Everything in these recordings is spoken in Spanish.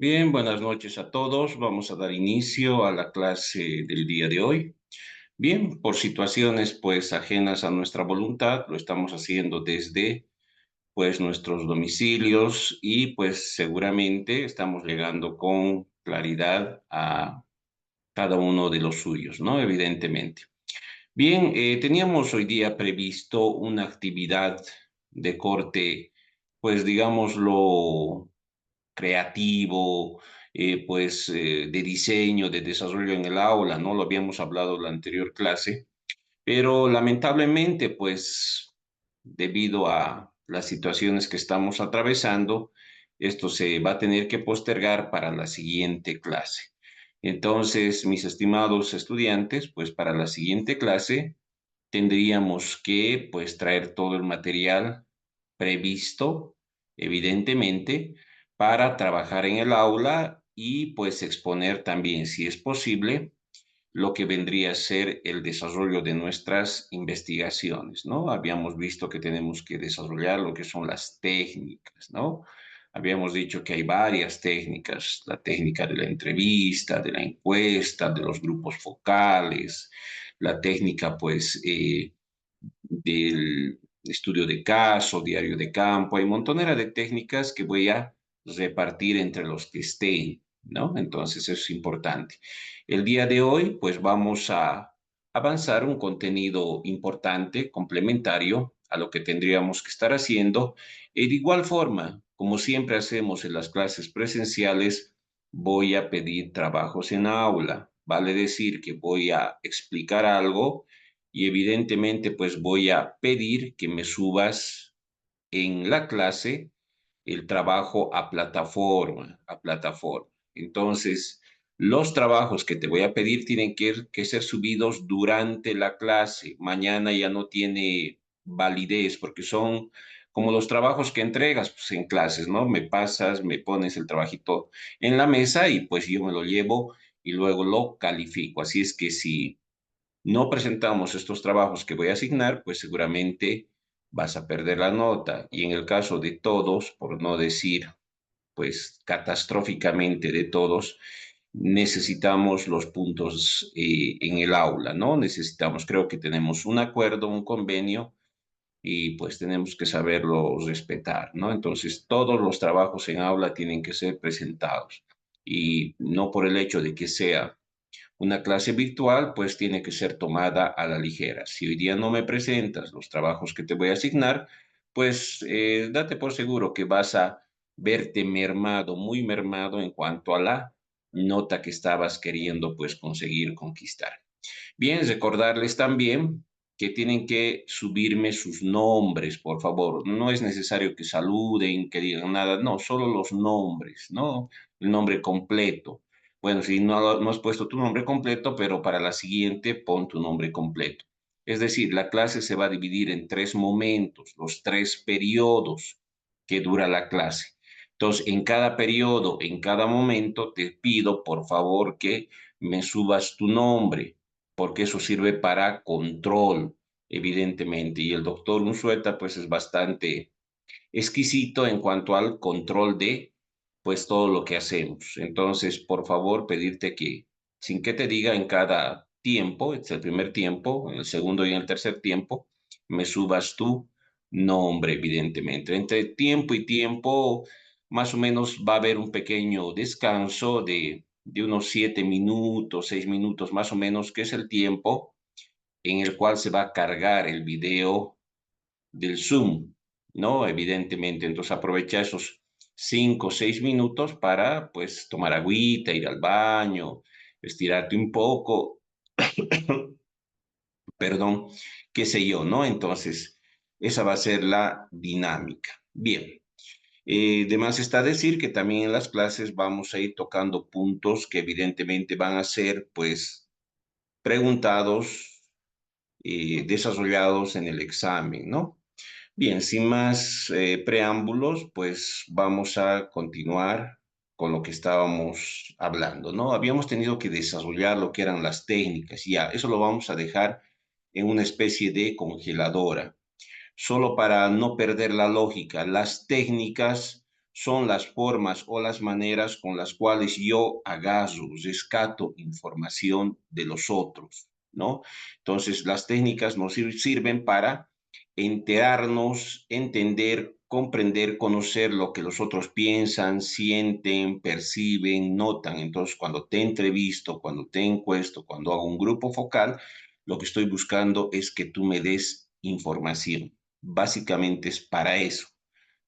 Bien, buenas noches a todos. Vamos a dar inicio a la clase del día de hoy. Bien, por situaciones pues ajenas a nuestra voluntad, lo estamos haciendo desde pues nuestros domicilios y pues seguramente estamos llegando con claridad a cada uno de los suyos, ¿no? Evidentemente. Bien, teníamos hoy día previsto una actividad de corte, pues digámoslo creativo, de diseño, de desarrollo en el aula, ¿no? Lo habíamos hablado en la anterior clase, pero lamentablemente, pues, debido a las situaciones que estamos atravesando, esto se va a tener que postergar para la siguiente clase. Entonces, mis estimados estudiantes, pues para la siguiente clase tendríamos que, pues, traer todo el material previsto, evidentemente, para trabajar en el aula y, pues, exponer también, si es posible, lo que vendría a ser el desarrollo de nuestras investigaciones, ¿no? Habíamos visto que tenemos que desarrollar lo que son las técnicas, ¿no? Habíamos dicho que hay varias técnicas, la técnica de la entrevista, de la encuesta, de los grupos focales, la técnica, pues, del estudio de caso, diario de campo, hay montonera de técnicas que voy a repartir entre los que estén, ¿no? Entonces eso es importante. El día de hoy, pues vamos a avanzar un contenido importante, complementario a lo que tendríamos que estar haciendo. Y de igual forma, como siempre hacemos en las clases presenciales, voy a pedir trabajos en aula. Vale decir que voy a explicar algo y evidentemente pues voy a pedir que me subas en la clase el trabajo a plataforma, a plataforma. Entonces, los trabajos que te voy a pedir tienen que ser subidos durante la clase. Mañana ya no tiene validez porque son como los trabajos que entregas pues, en clases, ¿no? Me pasas, me pones el trabajito en la mesa y pues yo me lo llevo y luego lo califico. Así es que si no presentamos estos trabajos que voy a asignar, pues seguramente vas a perder la nota. Y en el caso de todos, por no decir, pues catastróficamente de todos, necesitamos los puntos en el aula, ¿no? Necesitamos, creo que tenemos un acuerdo, un convenio, y pues tenemos que saberlo respetar, ¿no? Entonces, todos los trabajos en aula tienen que ser presentados. Y no por el hecho de que sea una clase virtual, pues tiene que ser tomada a la ligera. Si hoy día no me presentas los trabajos que te voy a asignar, pues date por seguro que vas a verte mermado, muy mermado en cuanto a la nota que estabas queriendo pues conseguir conquistar. Bien, recordarles también que tienen que subirme sus nombres, por favor. No es necesario que saluden, que digan nada, no, solo los nombres, ¿no? El nombre completo. Bueno, si no has puesto tu nombre completo, pero para la siguiente pon tu nombre completo. Es decir, la clase se va a dividir en tres momentos, los tres periodos que dura la clase. Entonces, en cada periodo, en cada momento, te pido, por favor, que me subas tu nombre porque eso sirve para control, evidentemente. Y el doctor Unzueta, pues es bastante exquisito en cuanto al control de, pues todo lo que hacemos. Entonces, por favor, pedirte que, sin que te diga en cada tiempo, es el primer tiempo, en el segundo y en el tercer tiempo, me subas tu nombre, evidentemente. Entre tiempo y tiempo, más o menos va a haber un pequeño descanso de unos 7 minutos, 6 minutos más o menos, que es el tiempo en el cual se va a cargar el video del Zoom, ¿no? Evidentemente, entonces aprovecha esos 5 o 6 minutos para, pues, tomar agüita, ir al baño, estirarte un poco, perdón, qué sé yo, ¿no? Entonces, esa va a ser la dinámica. Bien. De más está decir que también en las clases vamos a ir tocando puntos que evidentemente van a ser, pues, preguntados y desarrollados en el examen, ¿no? Bien, sin más preámbulos, pues vamos a continuar con lo que estábamos hablando, ¿no? Habíamos tenido que desarrollar lo que eran las técnicas, y ya, eso lo vamos a dejar en una especie de congeladora solo para no perder la lógica. Las técnicas son las formas o las maneras con las cuales yo agarro, rescato información de los otros, ¿no? Entonces, las técnicas nos sirven para enterarnos, entender, comprender, conocer lo que los otros piensan, sienten, perciben, notan. Entonces, cuando te entrevisto, cuando te encuesto, cuando hago un grupo focal, lo que estoy buscando es que tú me des información. Básicamente es para eso,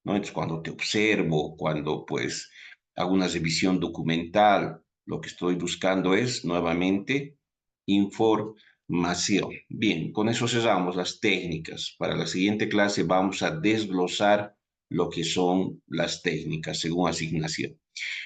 ¿no? Entonces, cuando te observo, cuando pues hago una revisión documental, lo que estoy buscando es nuevamente información. Bien, con eso cerramos las técnicas. Para la siguiente clase vamos a desglosar lo que son las técnicas según asignación.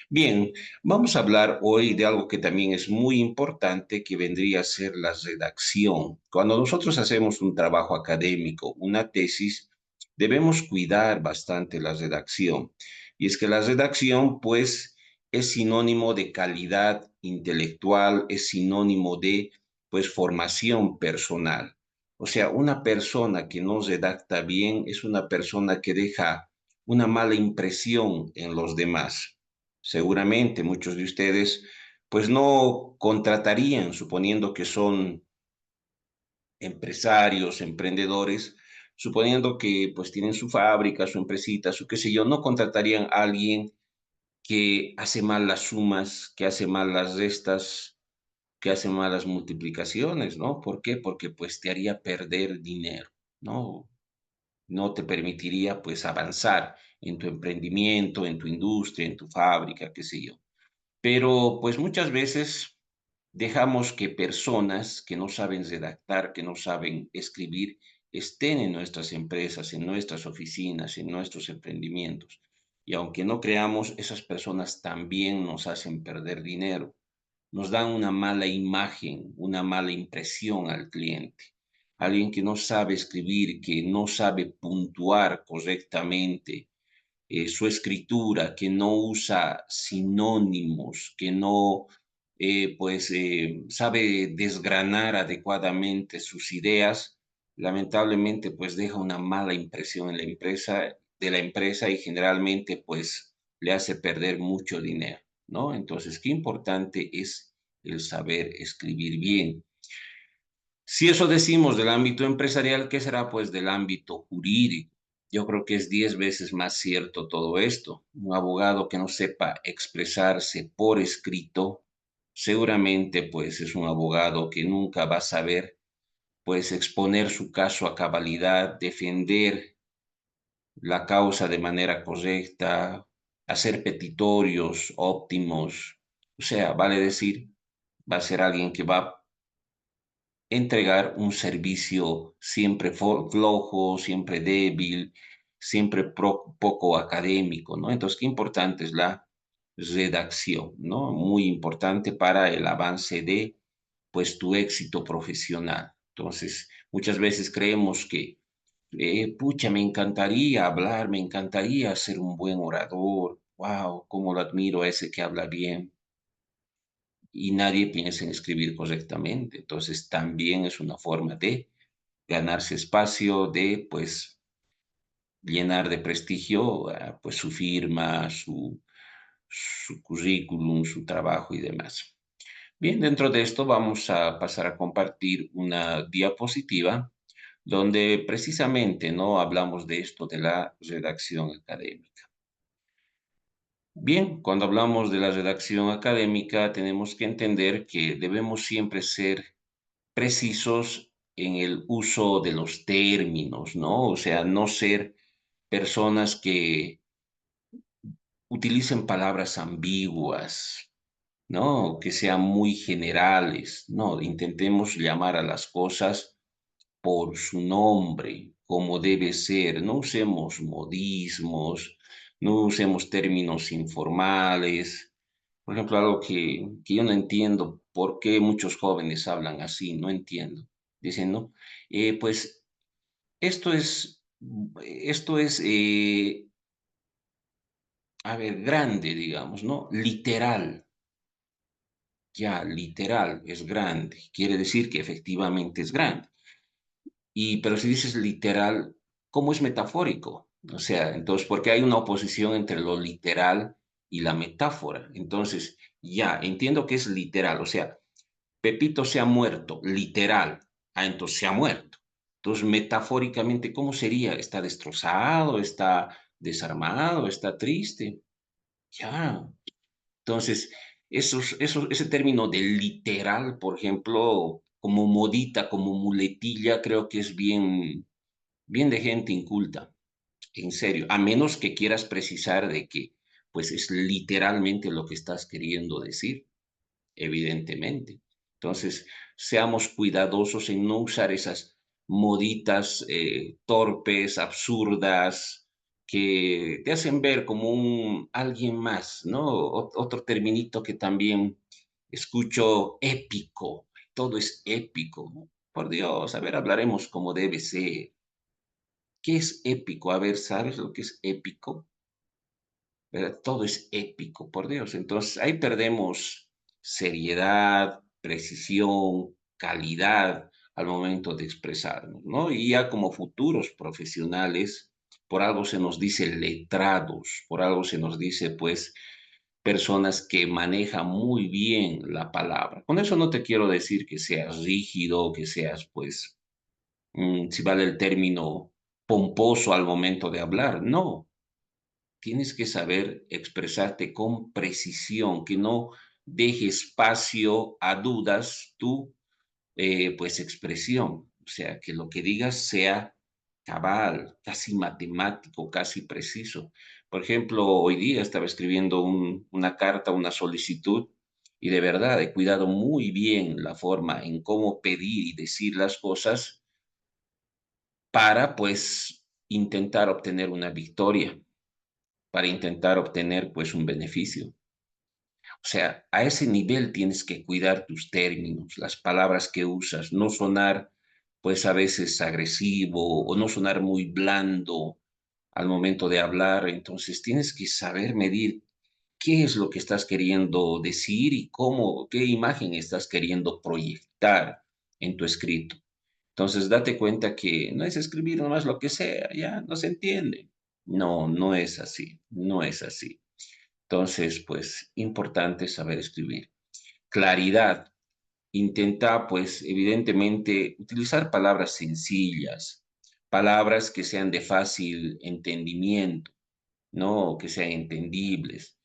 Bien, vamos a hablar hoy de algo que también es muy importante, que vendría a ser la redacción. Cuando nosotros hacemos un trabajo académico, una tesis, debemos cuidar bastante la redacción. Y es que la redacción, pues, es sinónimo de calidad intelectual, es sinónimo de, pues, formación personal. O sea, una persona que no redacta bien es una persona que deja una mala impresión en los demás. Seguramente muchos de ustedes pues no contratarían, suponiendo que son empresarios, emprendedores, suponiendo que pues tienen su fábrica, su empresita, su qué sé yo, no contratarían a alguien que hace mal las sumas, que hace mal las restas, que hace mal las multiplicaciones, ¿no? ¿Por qué? Porque pues te haría perder dinero, ¿no? No te permitiría pues avanzar en tu emprendimiento, en tu industria, en tu fábrica, qué sé yo. Pero pues muchas veces dejamos que personas que no saben redactar, que no saben escribir, estén en nuestras empresas, en nuestras oficinas, en nuestros emprendimientos. Y aunque no creamos, esas personas también nos hacen perder dinero, nos dan una mala imagen, una mala impresión al cliente. Alguien que no sabe escribir, que no sabe puntuar correctamente, su escritura, que no usa sinónimos, que no sabe desgranar adecuadamente sus ideas, lamentablemente pues deja una mala impresión en la empresa, de la empresa y generalmente pues le hace perder mucho dinero, ¿no? Entonces, qué importante es el saber escribir bien. Si eso decimos del ámbito empresarial, ¿qué será pues del ámbito jurídico? Yo creo que es 10 veces más cierto todo esto. Un abogado que no sepa expresarse por escrito, seguramente pues es un abogado que nunca va a saber pues exponer su caso a cabalidad, defender la causa de manera correcta, hacer petitorios óptimos. O sea, vale decir, va a ser alguien que va a entregar un servicio siempre flojo, siempre débil, siempre poco académico, ¿no? Entonces, qué importante es la redacción, ¿no? Muy importante para el avance de, pues, tu éxito profesional. Entonces, muchas veces creemos que, pucha, me encantaría hablar, me encantaría ser un buen orador. Wow, cómo lo admiro a ese que habla bien y nadie piensa en escribir correctamente. Entonces, también es una forma de ganarse espacio, de pues llenar de prestigio pues su firma, su currículum, su trabajo y demás. Bien, dentro de esto vamos a pasar a compartir una diapositiva donde precisamente no hablamos de esto de la redacción académica. Bien, cuando hablamos de la redacción académica, tenemos que entender que debemos siempre ser precisos en el uso de los términos, ¿no? O sea, no ser personas que utilicen palabras ambiguas, ¿no? Que sean muy generales, no, intentemos llamar a las cosas por su nombre, como debe ser, no usemos modismos, no usemos términos informales. Por ejemplo, algo que yo no entiendo, ¿por qué muchos jóvenes hablan así? No entiendo. Dicen, no, pues esto es, esto es, a ver, grande, digamos, ¿no? Literal. Ya, literal, es grande. Quiere decir que efectivamente es grande. Pero si dices literal, ¿cómo es metafórico? O sea, entonces, porque hay una oposición entre lo literal y la metáfora. Entonces, ya, entiendo que es literal. O sea, Pepito se ha muerto, literal. Ah, entonces se ha muerto. Entonces, metafóricamente, ¿cómo sería? ¿Está destrozado? ¿Está desarmado? ¿Está triste? Ya. Entonces, ese término de literal, por ejemplo, como modita, como muletilla, creo que es bien, bien de gente inculta, en serio, a menos que quieras precisar de que, pues es literalmente lo que estás queriendo decir, evidentemente. Entonces, seamos cuidadosos en no usar esas moditas torpes, absurdas, que te hacen ver como un alguien más, ¿no? Otro terminito que también escucho, épico. Todo es épico, ¿no? Por Dios, a ver, hablaremos como debe ser. ¿Qué es épico? A ver, ¿sabes lo que es épico? ¿Verdad? Todo es épico, por Dios. Entonces ahí perdemos seriedad, precisión, calidad al momento de expresarnos, ¿no? Y ya como futuros profesionales, por algo se nos dice letrados, por algo se nos dice, pues, personas que manejan muy bien la palabra. Con eso no te quiero decir que seas rígido, que seas, pues, si vale el término, pomposo al momento de hablar. No, tienes que saber expresarte con precisión, que no deje espacio a dudas tu pues expresión. O sea, que lo que digas sea cabal, casi matemático, casi preciso. Por ejemplo, hoy día estaba escribiendo una carta, una solicitud, y de verdad he cuidado muy bien la forma en cómo pedir y decir las cosas para pues intentar obtener una victoria, para intentar obtener pues un beneficio. O sea, a ese nivel tienes que cuidar tus términos, las palabras que usas, no sonar pues a veces agresivo o no sonar muy blando al momento de hablar. Entonces tienes que saber medir qué es lo que estás queriendo decir y cómo, qué imagen estás queriendo proyectar en tu escrito. Entonces date cuenta que no es escribir nomás lo que sea, ya no se entiende. No, no es así, no es así. Entonces, pues, importante saber escribir. Claridad. Intenta, pues, evidentemente, utilizar palabras sencillas, palabras que sean de fácil entendimiento, ¿no? Que sean entendibles.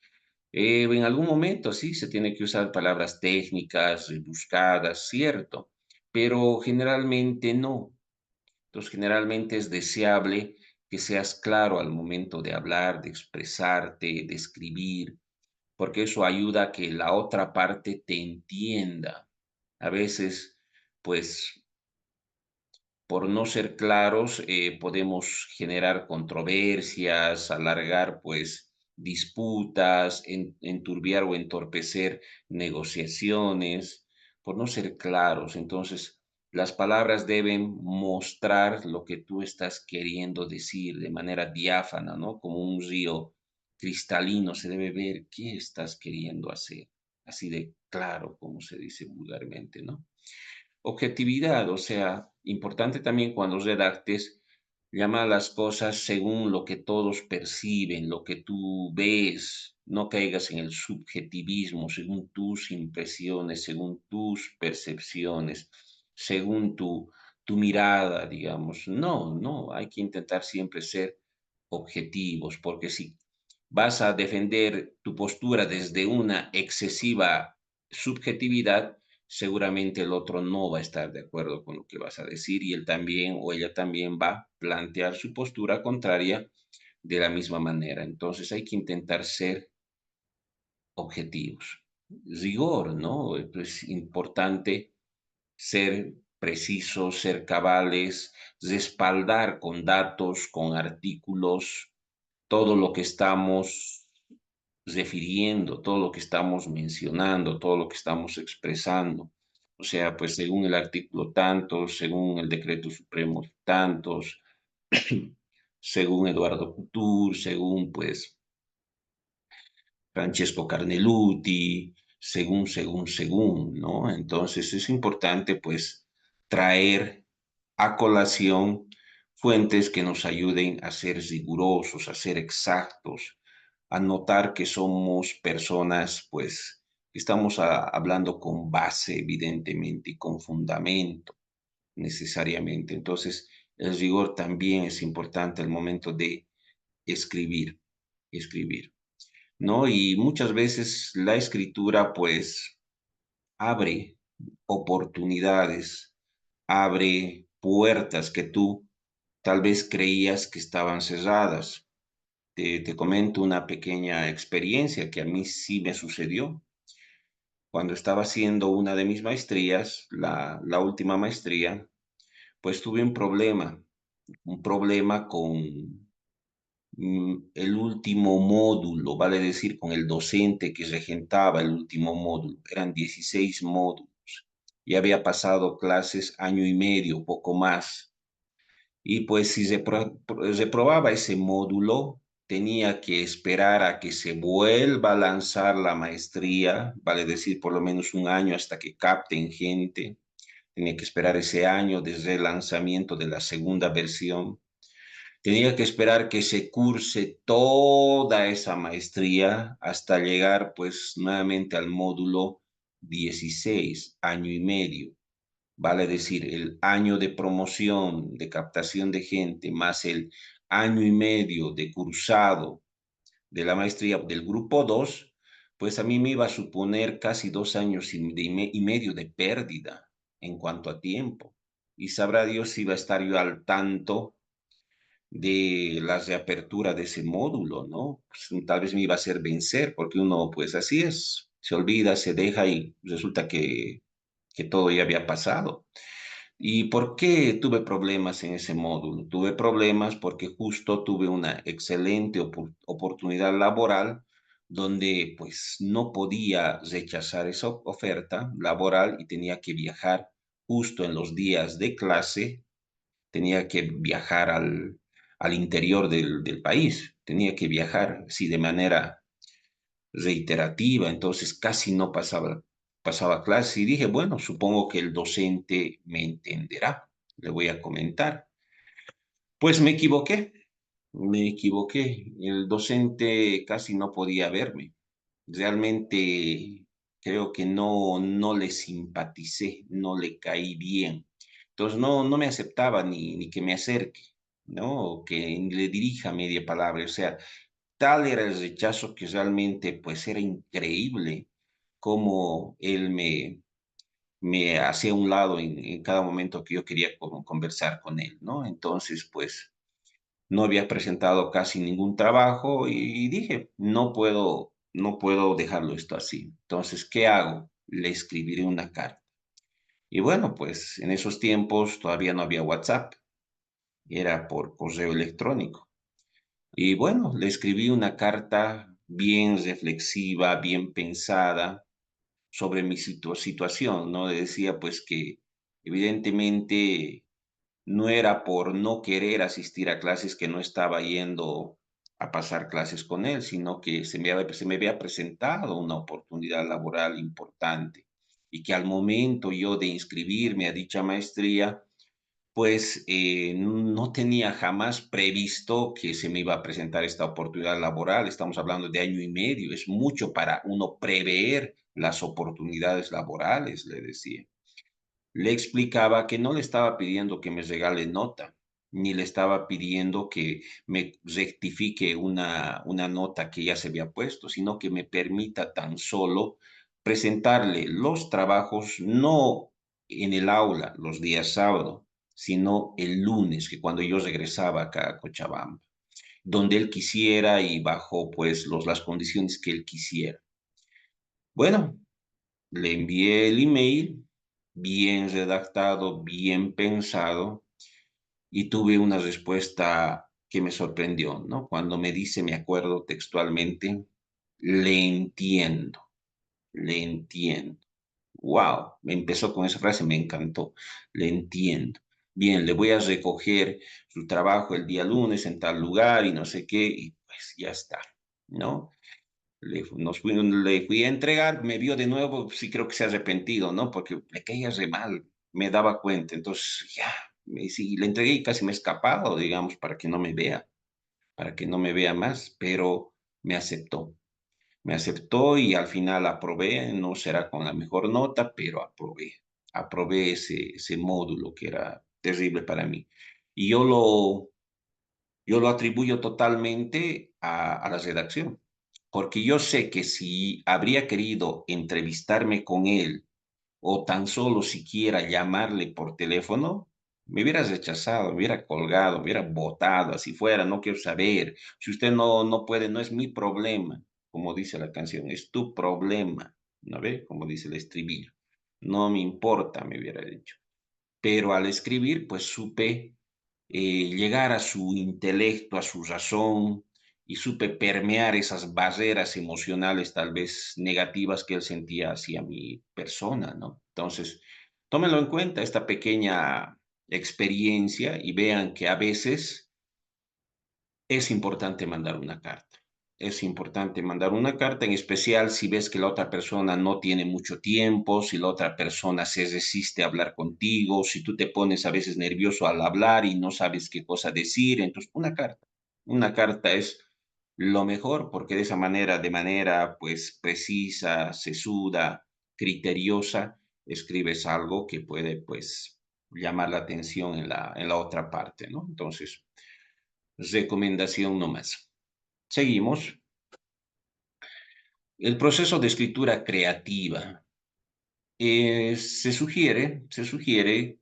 En algún momento sí se tiene que usar palabras técnicas, buscadas, cierto, pero generalmente no. Entonces, generalmente es deseable que seas claro al momento de hablar, de expresarte, de escribir, porque eso ayuda a que la otra parte te entienda. A veces, pues, por no ser claros, podemos generar controversias, alargar, pues, disputas, enturbiar o entorpecer negociaciones, por no ser claros. Entonces, las palabras deben mostrar lo que tú estás queriendo decir de manera diáfana, ¿no? Como un río cristalino, se debe ver qué estás queriendo hacer, así de claro, como se dice vulgarmente, ¿no? Objetividad, o sea, importante también cuando redactes, llama a las cosas según lo que todos perciben, lo que tú ves, no caigas en el subjetivismo, según tus impresiones, según tus percepciones, según tu mirada, digamos. No, no, hay que intentar siempre ser objetivos, porque si vas a defender tu postura desde una excesiva subjetividad, seguramente el otro no va a estar de acuerdo con lo que vas a decir y él también o ella también va a plantear su postura contraria de la misma manera. Entonces hay que intentar ser objetivos. rigor, ¿no? Es importante ser precisos, ser cabales, respaldar con datos, con artículos, todo lo que estamos refiriendo, todo lo que estamos mencionando, todo lo que estamos expresando. O sea, pues según el artículo tantos, según el decreto supremo tantos, según Eduardo Couture, según pues Francesco Carneluti, según, ¿no? Entonces es importante pues traer a colación fuentes que nos ayuden a ser rigurosos, a ser exactos, a notar que somos personas pues que estamos hablando con base evidentemente y con fundamento necesariamente. Entonces el rigor también es importante al momento de escribir, escribir. ¿No? Y muchas veces la escritura, pues, abre oportunidades, abre puertas que tú tal vez creías que estaban cerradas. Te comento una pequeña experiencia que a mí sí me sucedió. Cuando estaba haciendo una de mis maestrías, la última maestría, pues tuve un problema con el último módulo, vale decir, con el docente que regentaba el último módulo. Eran 16 módulos. Ya había pasado clases año y medio, poco más. Y pues si reprobaba ese módulo, tenía que esperar a que se vuelva a lanzar la maestría, vale decir, por lo menos un año hasta que capten gente. Tenía que esperar ese año desde el lanzamiento de la segunda versión. Tenía que esperar que se curse toda esa maestría hasta llegar pues nuevamente al módulo 16, año y medio. Vale decir, el año de promoción, de captación de gente, más el año y medio de cursado de la maestría del grupo 2, pues a mí me iba a suponer casi 2 años y medio de pérdida en cuanto a tiempo. Y sabrá Dios si iba a estar yo al tanto de la reapertura de ese módulo, ¿no? Pues, tal vez me iba a hacer vencer, porque uno, pues así es, se olvida, se deja y resulta que todo ya había pasado. ¿Y por qué tuve problemas en ese módulo? Tuve problemas porque justo tuve una excelente oportunidad laboral donde pues no podía rechazar esa oferta laboral y tenía que viajar justo en los días de clase, tenía que viajar al interior del país, tenía que viajar, sí, de manera reiterativa, entonces casi no pasaba clase y dije, bueno, supongo que el docente me entenderá, le voy a comentar. Pues me equivoqué, el docente casi no podía verme, realmente creo que no le simpaticé, no le caí bien. Entonces no me aceptaba ni que me acerque, ¿no? O que le dirija media palabra. O sea, tal era el rechazo que realmente pues era increíble cómo él me hacía a un lado en cada momento que yo quería conversar con él, ¿no? Entonces, pues no había presentado casi ningún trabajo y dije, no puedo dejarlo esto así. Entonces, ¿qué hago? Le escribiré una carta. Y bueno, pues en esos tiempos todavía no había WhatsApp, era por correo electrónico. Y bueno, le escribí una carta bien reflexiva, bien pensada sobre mi situación, ¿no? Le decía pues que evidentemente no era por no querer asistir a clases que no estaba yendo a pasar clases con él, sino que se me había presentado una oportunidad laboral importante y que al momento yo de inscribirme a dicha maestría, pues no tenía jamás previsto que se me iba a presentar esta oportunidad laboral. Estamos hablando de año y medio, es mucho para uno prever las oportunidades laborales, le decía. Le explicaba que no le estaba pidiendo que me regale nota, ni le estaba pidiendo que me rectifique una nota que ya se había puesto, sino que me permita tan solo presentarle los trabajos, no en el aula los días sábado, sino el lunes, que cuando yo regresaba acá a Cochabamba, donde él quisiera y bajo pues las condiciones que él quisiera. Bueno, Le envié el email, bien redactado, bien pensado, y tuve una respuesta que me sorprendió, ¿no? Cuando me dice, me acuerdo textualmente, le entiendo, le entiendo. Wow, me empezó con esa frase, me encantó. Le entiendo. Bien, le voy a recoger su trabajo el día lunes en tal lugar y no sé qué, y pues ya está, ¿no? Le fui a entregar, me vio de nuevo, sí creo que se ha arrepentido, ¿no? Porque le caía re mal, me daba cuenta. Entonces, ya, sí, le entregué y casi me he escapado, digamos, para que no me vea más, pero me aceptó. Me aceptó y al final aprobé, no será con la mejor nota, pero aprobé. Aprobé ese módulo que era terrible para mí. Y yo lo atribuyo totalmente a la redacción, porque yo sé que si habría querido entrevistarme con él o tan solo siquiera llamarle por teléfono, me hubiera rechazado, me hubiera colgado, me hubiera botado, así fuera, no quiero saber. Si usted no puede, no es mi problema, como dice la canción, es tu problema, ¿no ve? Como dice el estribillo. No me importa, me hubiera dicho. Pero al escribir, pues supe llegar a su intelecto, a su razón, y supe permear esas barreras emocionales tal vez negativas que él sentía hacia mi persona, ¿no? Entonces, tómenlo en cuenta esta pequeña experiencia y vean que a veces es importante mandar una carta. Es importante mandar una carta, en especial si ves que la otra persona no tiene mucho tiempo, si la otra persona se resiste a hablar contigo, si tú te pones a veces nervioso al hablar y no sabes qué cosa decir, entonces una carta. Una carta es lo mejor porque de esa manera, de manera pues precisa, sesuda, criteriosa, escribes algo que puede pues llamar la atención en la otra parte, ¿no? Entonces, recomendación nomás. Seguimos. El proceso de escritura creativa. Se sugiere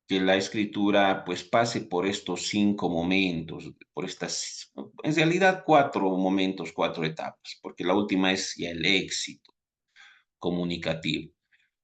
que la escritura pues pase por estos 5 momentos, por estas, en realidad 4 momentos, 4 etapas, porque la última es ya el éxito comunicativo.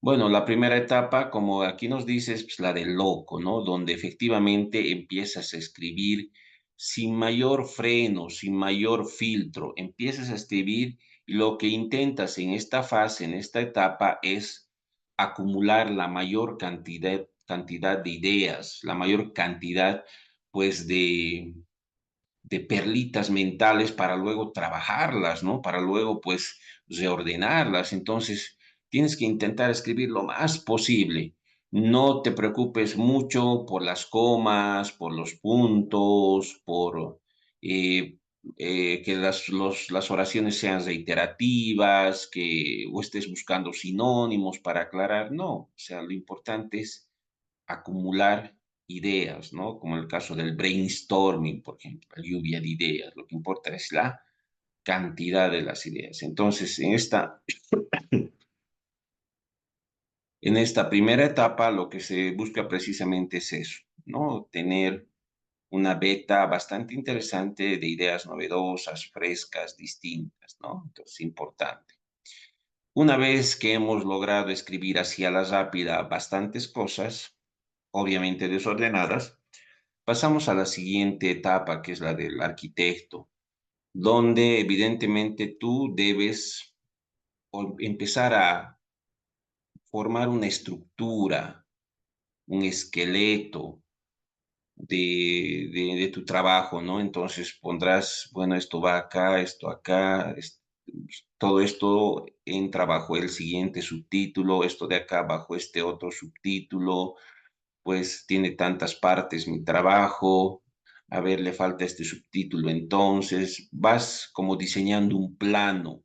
Bueno, la primera etapa, como aquí nos dices, pues la del loco, ¿no? Donde efectivamente empiezas a escribir sin mayor freno, sin mayor filtro, empiezas a escribir y lo que intentas en esta fase, en esta etapa, es acumular la mayor cantidad de ideas, la mayor cantidad, pues, de perlitas mentales para luego trabajarlas, ¿no? Para luego, pues, reordenarlas. Entonces, tienes que intentar escribir lo más posible. No te preocupes mucho por las comas, por los puntos, por eh, que las oraciones sean reiterativas, que o estés buscando sinónimos para aclarar. No, o sea, lo importante es acumular ideas, ¿no? Como en el caso del brainstorming, por ejemplo, la lluvia de ideas. Lo que importa es la cantidad de las ideas. Entonces, en esta primera etapa, lo que se busca precisamente es eso, ¿no? Tener una beta bastante interesante de ideas novedosas, frescas, distintas, ¿no? Entonces, importante. Una vez que hemos logrado escribir así a la rápida bastantes cosas, obviamente desordenadas, pasamos a la siguiente etapa, que es la del arquitecto, donde evidentemente tú debes empezar a formar una estructura, un esqueleto de tu trabajo, ¿no? Entonces pondrás, bueno, esto va acá, esto acá, todo esto entra bajo el siguiente subtítulo, esto de acá bajo este otro subtítulo, pues tiene tantas partes mi trabajo, a ver, le falta este subtítulo, entonces vas como diseñando un plano,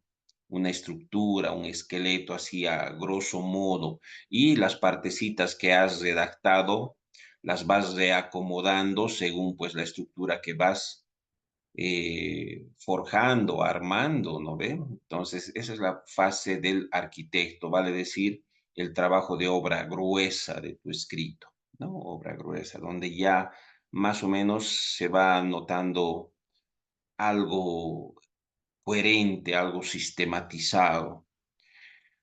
una estructura, un esqueleto así a grosso modo, y las partecitas que has redactado las vas reacomodando según pues la estructura que vas forjando, armando, ¿no ve? Entonces, esa es la fase del arquitecto, vale decir, el trabajo de obra gruesa de tu escrito, ¿no? Obra gruesa, donde ya más o menos se va notando algo coherente, algo sistematizado.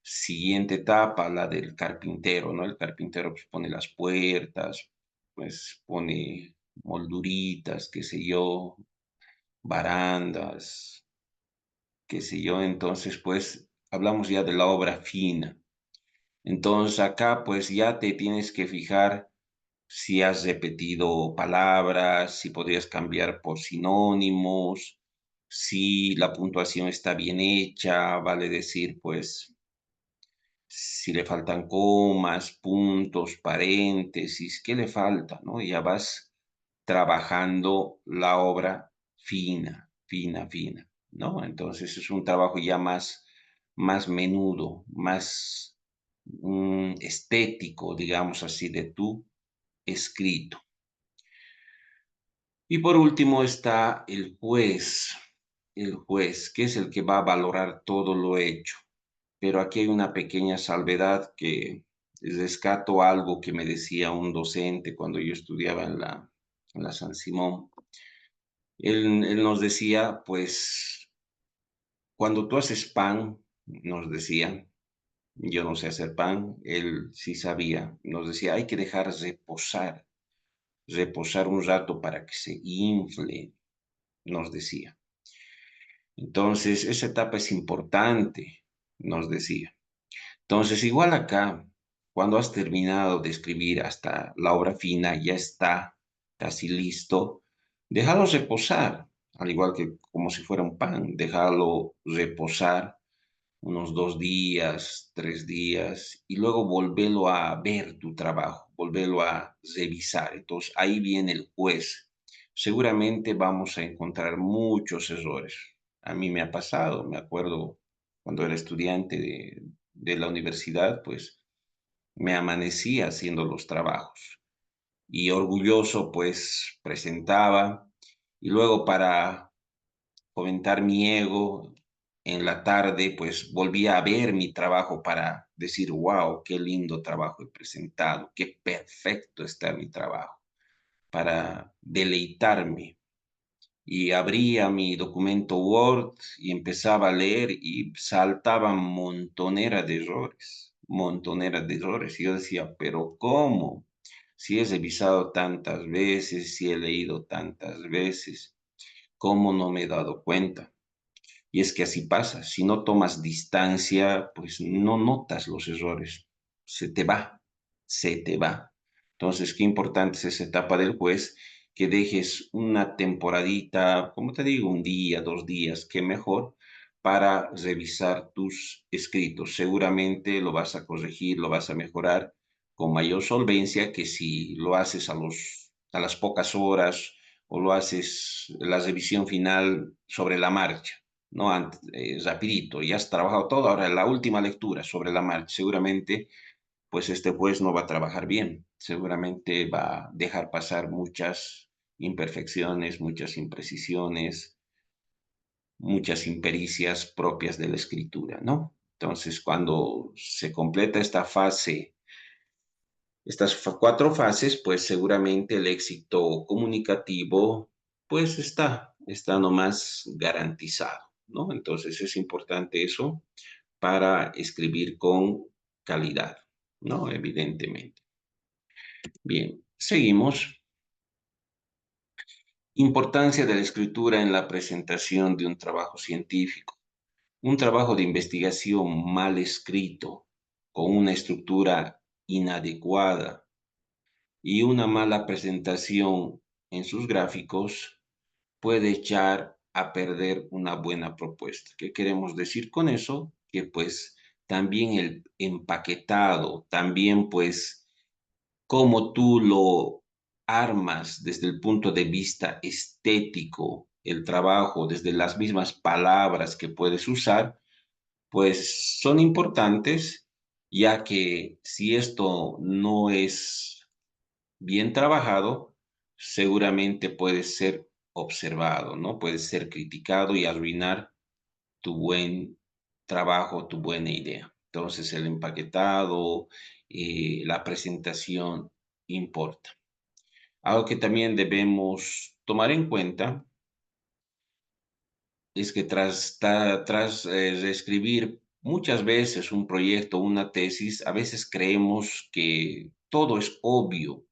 Siguiente etapa, la del carpintero, ¿no? El carpintero pues, pone las puertas, pues pone molduritas, qué sé yo, barandas, qué sé yo. Entonces, pues hablamos ya de la obra fina. Entonces, acá pues ya te tienes que fijar si has repetido palabras, si podrías cambiar por sinónimos, si la puntuación está bien hecha, vale decir, pues, si le faltan comas, puntos, paréntesis, ¿qué le falta, no? Ya vas trabajando la obra fina, fina, fina, ¿no? Entonces es un trabajo ya más menudo, más estético, digamos así, de tu escrito. Y por último está el juez, que es el que va a valorar todo lo hecho. Pero aquí hay una pequeña salvedad que rescato algo que me decía un docente cuando yo estudiaba en la San Simón. Él nos decía, pues, cuando tú haces pan, nos decía, yo no sé hacer pan, él sí sabía, nos decía, hay que dejar reposar un rato para que se infle, nos decía. Entonces, esa etapa es importante, nos decía. Entonces, igual acá, cuando has terminado de escribir hasta la obra fina, ya está casi listo, déjalo reposar, al igual que como si fuera un pan, déjalo reposar unos 2 días, 3 días, y luego volverlo a ver tu trabajo, volverlo a revisar. Entonces, ahí viene el juez. Seguramente vamos a encontrar muchos errores. A mí me ha pasado, me acuerdo cuando era estudiante de la universidad, pues me amanecía haciendo los trabajos y orgulloso, pues presentaba y luego para fomentar mi ego. En la tarde, pues volvía a ver mi trabajo para decir, wow, qué lindo trabajo he presentado, qué perfecto está mi trabajo, para deleitarme. Y abría mi documento Word y empezaba a leer y saltaban montoneras de errores. Y yo decía, pero ¿cómo? Si he revisado tantas veces, si he leído tantas veces, ¿cómo no me he dado cuenta? Y es que así pasa, si no tomas distancia, pues no notas los errores, se te va, se te va. Entonces, qué importante es esa etapa del juez, que dejes una temporadita, como te digo, un día, 2 días, qué mejor, para revisar tus escritos. Seguramente lo vas a corregir, lo vas a mejorar con mayor solvencia que si lo haces a las pocas horas o lo haces la revisión final sobre la marcha. ¿No? Rapidito, ya has trabajado todo, ahora la última lectura sobre la marcha, seguramente, pues este juez no va a trabajar bien, seguramente va a dejar pasar muchas imperfecciones, muchas imprecisiones, muchas impericias propias de la escritura, ¿no? Entonces, cuando se completa esta fase, estas 4 fases, pues seguramente el éxito comunicativo, pues está nomás garantizado, ¿no? Entonces es importante eso para escribir con calidad, ¿no? Evidentemente. Bien, seguimos. Importancia de la escritura en la presentación de un trabajo científico. Un trabajo de investigación mal escrito, con una estructura inadecuada y una mala presentación en sus gráficos puede echar a perder una buena propuesta. ¿Qué queremos decir con eso? Que pues también el empaquetado, también pues cómo tú lo armas desde el punto de vista estético, el trabajo, desde las mismas palabras que puedes usar, pues son importantes, ya que si esto no es bien trabajado, seguramente puede ser observado, ¿no? Puede ser criticado y arruinar tu buen trabajo, tu buena idea. Entonces, el empaquetado, la presentación importa. Algo que también debemos tomar en cuenta es que tras reescribir muchas veces un proyecto, una tesis, a veces creemos que todo es obvio,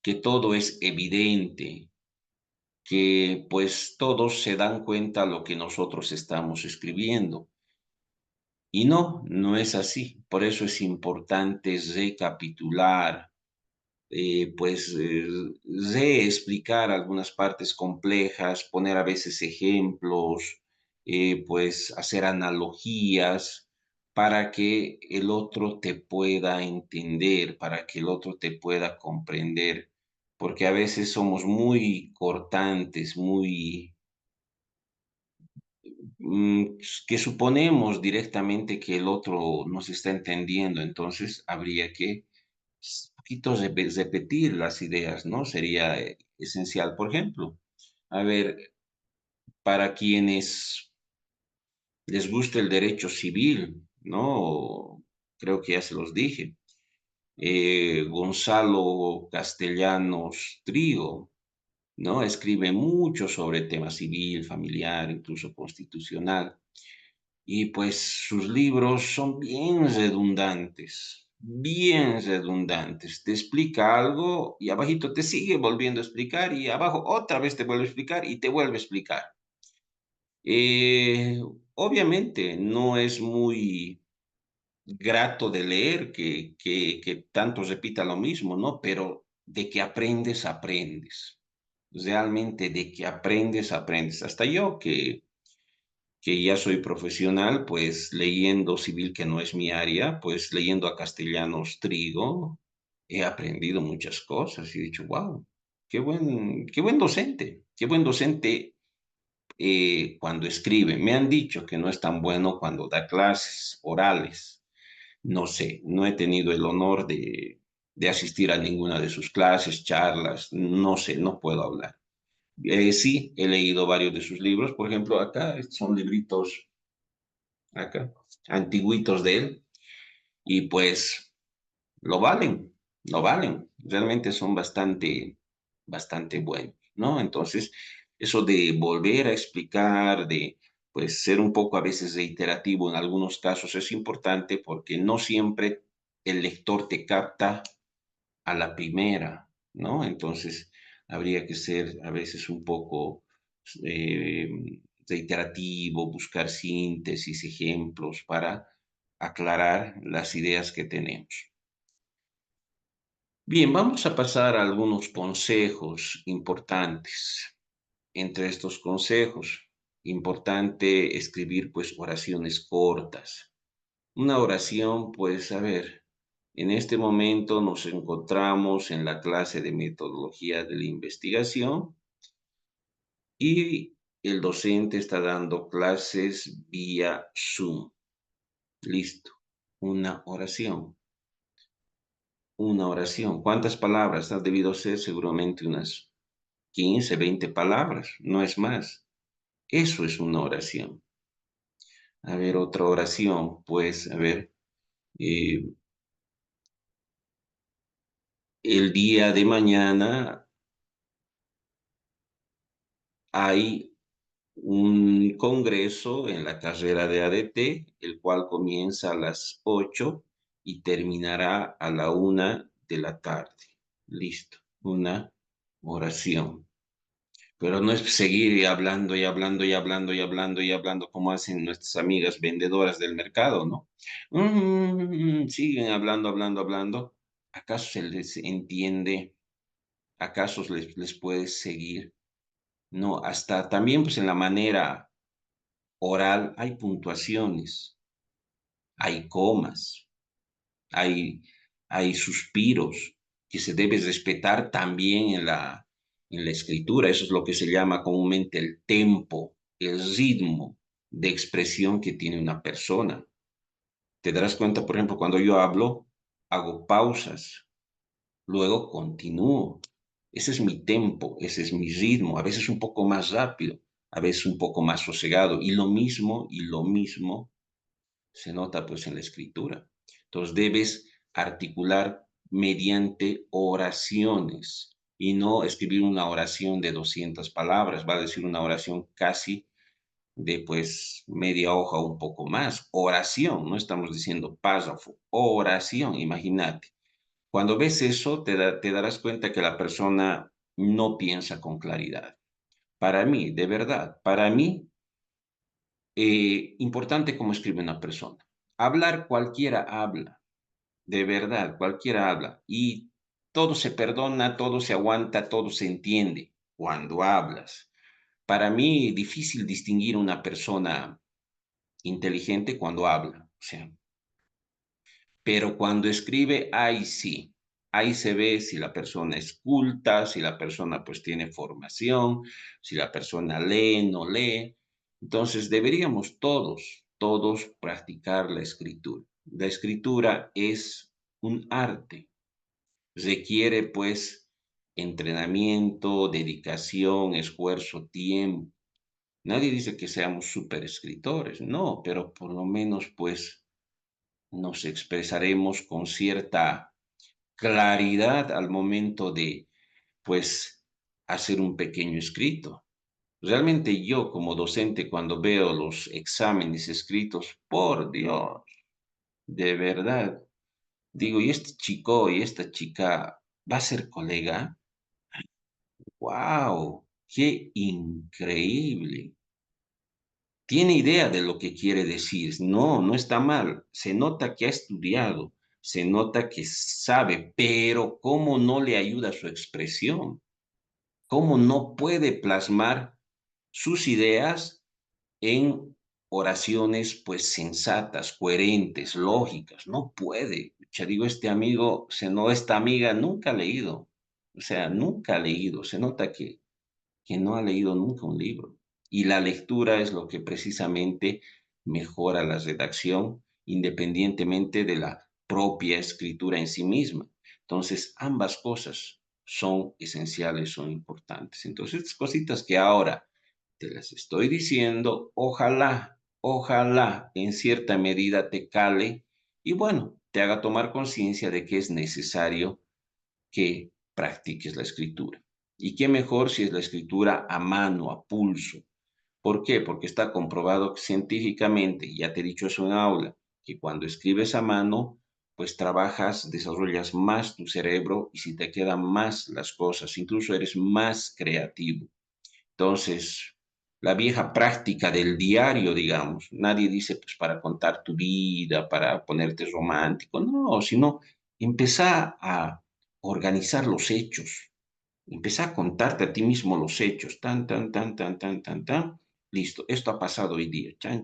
que todo es evidente, que pues todos se dan cuenta lo que nosotros estamos escribiendo. Y no, no es así. Por eso es importante recapitular, pues reexplicar algunas partes complejas, poner a veces ejemplos, pues hacer analogías para que el otro te pueda entender, para que el otro te pueda comprender, porque a veces somos muy cortantes, muy que suponemos directamente que el otro nos está entendiendo, entonces habría que poquito repetir las ideas, ¿no? Sería esencial. Por ejemplo, a ver, para quienes les gusta el derecho civil, ¿no? Creo que ya se los dije. Gonzalo Castellanos Trigo, ¿no? Escribe mucho sobre tema civil, familiar, incluso constitucional. Y pues sus libros son bien redundantes. Te explica algo y abajito te sigue volviendo a explicar y abajo otra vez te vuelve a explicar y te vuelve a explicar. Eh, Obviamente no es muy grato de leer que tanto repita lo mismo, ¿no? Pero de que aprendes, aprendes. Realmente de que aprendes, aprendes. Hasta yo que ya soy profesional, pues leyendo civil, que no es mi área, pues leyendo a Castellanos Trigo, he aprendido muchas cosas y he dicho, wow, qué buen docente cuando escribe. Me han dicho que no es tan bueno cuando da clases orales. No sé, no he tenido el honor de asistir a ninguna de sus clases, charlas, no sé, no puedo hablar. Sí, he leído varios de sus libros, por ejemplo, acá son libritos acá, antiguitos de él, y pues lo valen, lo valen. Realmente son bastante buenos, ¿no? Entonces, eso de volver a explicar, de pues ser un poco a veces reiterativo en algunos casos es importante porque no siempre el lector te capta a la primera, ¿no? Entonces, habría que ser a veces un poco eh, reiterativo, buscar síntesis, ejemplos para aclarar las ideas que tenemos. Bien, vamos a pasar a algunos consejos importantes. Entre estos consejos, importante escribir pues oraciones cortas. Una oración, pues, a ver, en este momento nos encontramos en la clase de metodología de la investigación y el docente está dando clases vía Zoom. Listo. Una oración. Una oración. ¿Cuántas palabras? Ha debido ser seguramente unas 15, 20 palabras, no es más. Eso es una oración. A ver, otra oración, pues, a ver, eh, el día de mañana hay un congreso en la carrera de ADT, el cual comienza a las 8 y terminará a la 1 de la tarde. Listo, una oración. Pero no es seguir y hablando y hablando y hablando y hablando y hablando como hacen nuestras amigas vendedoras del mercado, ¿no? Siguen hablando, hablando, hablando. ¿Acaso se les entiende? ¿Acaso les puedes seguir? No, hasta también pues en la manera oral hay puntuaciones, hay comas, hay, hay suspiros que se debe respetar también en la escritura. Eso es lo que se llama comúnmente el tempo, el ritmo de expresión que tiene una persona. Te darás cuenta, por ejemplo, cuando yo hablo, hago pausas, luego continúo. Ese es mi tempo, ese es mi ritmo, a veces un poco más rápido, a veces un poco más sosegado. Y lo mismo se nota pues en la escritura. Entonces debes articular mediante oraciones y no escribir una oración de 200 palabras, va a decir una oración casi de pues media hoja o un poco más. Oración, no estamos diciendo párrafo, oración, imagínate. Cuando ves eso, te darás cuenta que la persona no piensa con claridad. Para mí, de verdad, para mí, importante cómo escribe una persona. Hablar, cualquiera habla, de verdad, cualquiera habla. Y todo se perdona, todo se aguanta, todo se entiende cuando hablas. Para mí, difícil distinguir una persona inteligente cuando habla, o sea, pero cuando escribe, ahí sí, ahí se ve si la persona es culta, si la persona pues tiene formación, si la persona lee, no lee. Entonces deberíamos todos practicar la escritura. La escritura es un arte, requiere pues entrenamiento, dedicación, esfuerzo, tiempo. Nadie dice que seamos súper escritores, no, pero por lo menos pues nos expresaremos con cierta claridad al momento de, pues, hacer un pequeño escrito. Realmente yo como docente cuando veo los exámenes escritos, por Dios, de verdad, digo, ¿y este chico y esta chica va a ser colega? ¡Wow! ¡Qué increíble! Tiene idea de lo que quiere decir. No, no está mal. Se nota que ha estudiado, se nota que sabe, pero ¿cómo no le ayuda su expresión? ¿Cómo no puede plasmar sus ideas en oraciones pues sensatas, coherentes, lógicas? No puede. Ya digo, este amigo, no, esta amiga nunca ha leído. O sea, nunca ha leído. Se nota que no ha leído nunca un libro. Y la lectura es lo que precisamente mejora la redacción, independientemente de la propia escritura en sí misma. Entonces, ambas cosas son esenciales, son importantes. Entonces, estas cositas que ahora te las estoy diciendo, ojalá en cierta medida te cale y bueno, te haga tomar conciencia de que es necesario que practiques la escritura. Y qué mejor si es la escritura a mano, a pulso. ¿Por qué? Porque está comprobado científicamente, ya te he dicho eso en aula, que cuando escribes a mano, pues trabajas, desarrollas más tu cerebro y si te quedan más las cosas, incluso eres más creativo. Entonces, la vieja práctica del diario, digamos, nadie dice pues para contar tu vida, para ponerte romántico, no, sino empezar a organizar los hechos, empezar a contarte a ti mismo los hechos, tan, listo, esto ha pasado hoy día, chan,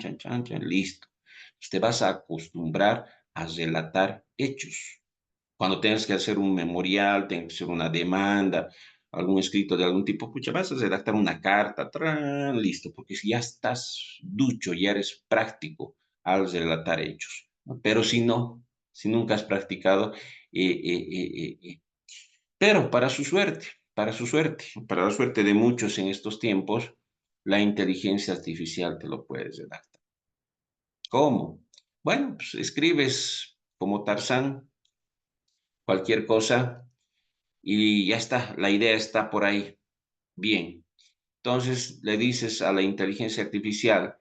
listo. Pues te vas a acostumbrar a relatar hechos. Cuando tengas que hacer un memorial, tengas que hacer una demanda, algún escrito de algún tipo, pucha, vas a redactar una carta, listo, porque si ya estás ducho, ya eres práctico al relatar hechos, ¿no? Pero si no, si nunca has practicado, pero para la suerte de muchos en estos tiempos, la inteligencia artificial te lo puede redactar. ¿Cómo? Bueno, pues escribes como Tarzán, cualquier cosa, y ya está, la idea está por ahí. Bien, entonces le dices a la inteligencia artificial,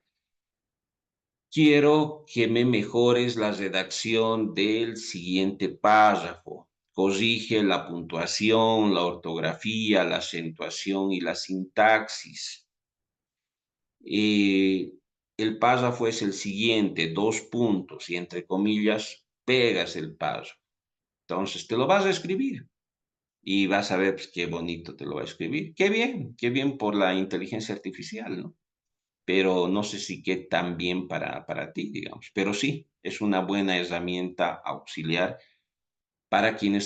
quiero que me mejores la redacción del siguiente párrafo. Corrige la puntuación, la ortografía, la acentuación y la sintaxis. El párrafo es el siguiente, dos puntos, y entre comillas, pegas el párrafo. Entonces te lo vas a escribir. Y vas a ver pues, qué bonito te lo va a escribir. Qué bien por la inteligencia artificial, ¿no? Pero no sé si qué tan bien para ti, digamos. Pero sí, es una buena herramienta auxiliar para quienes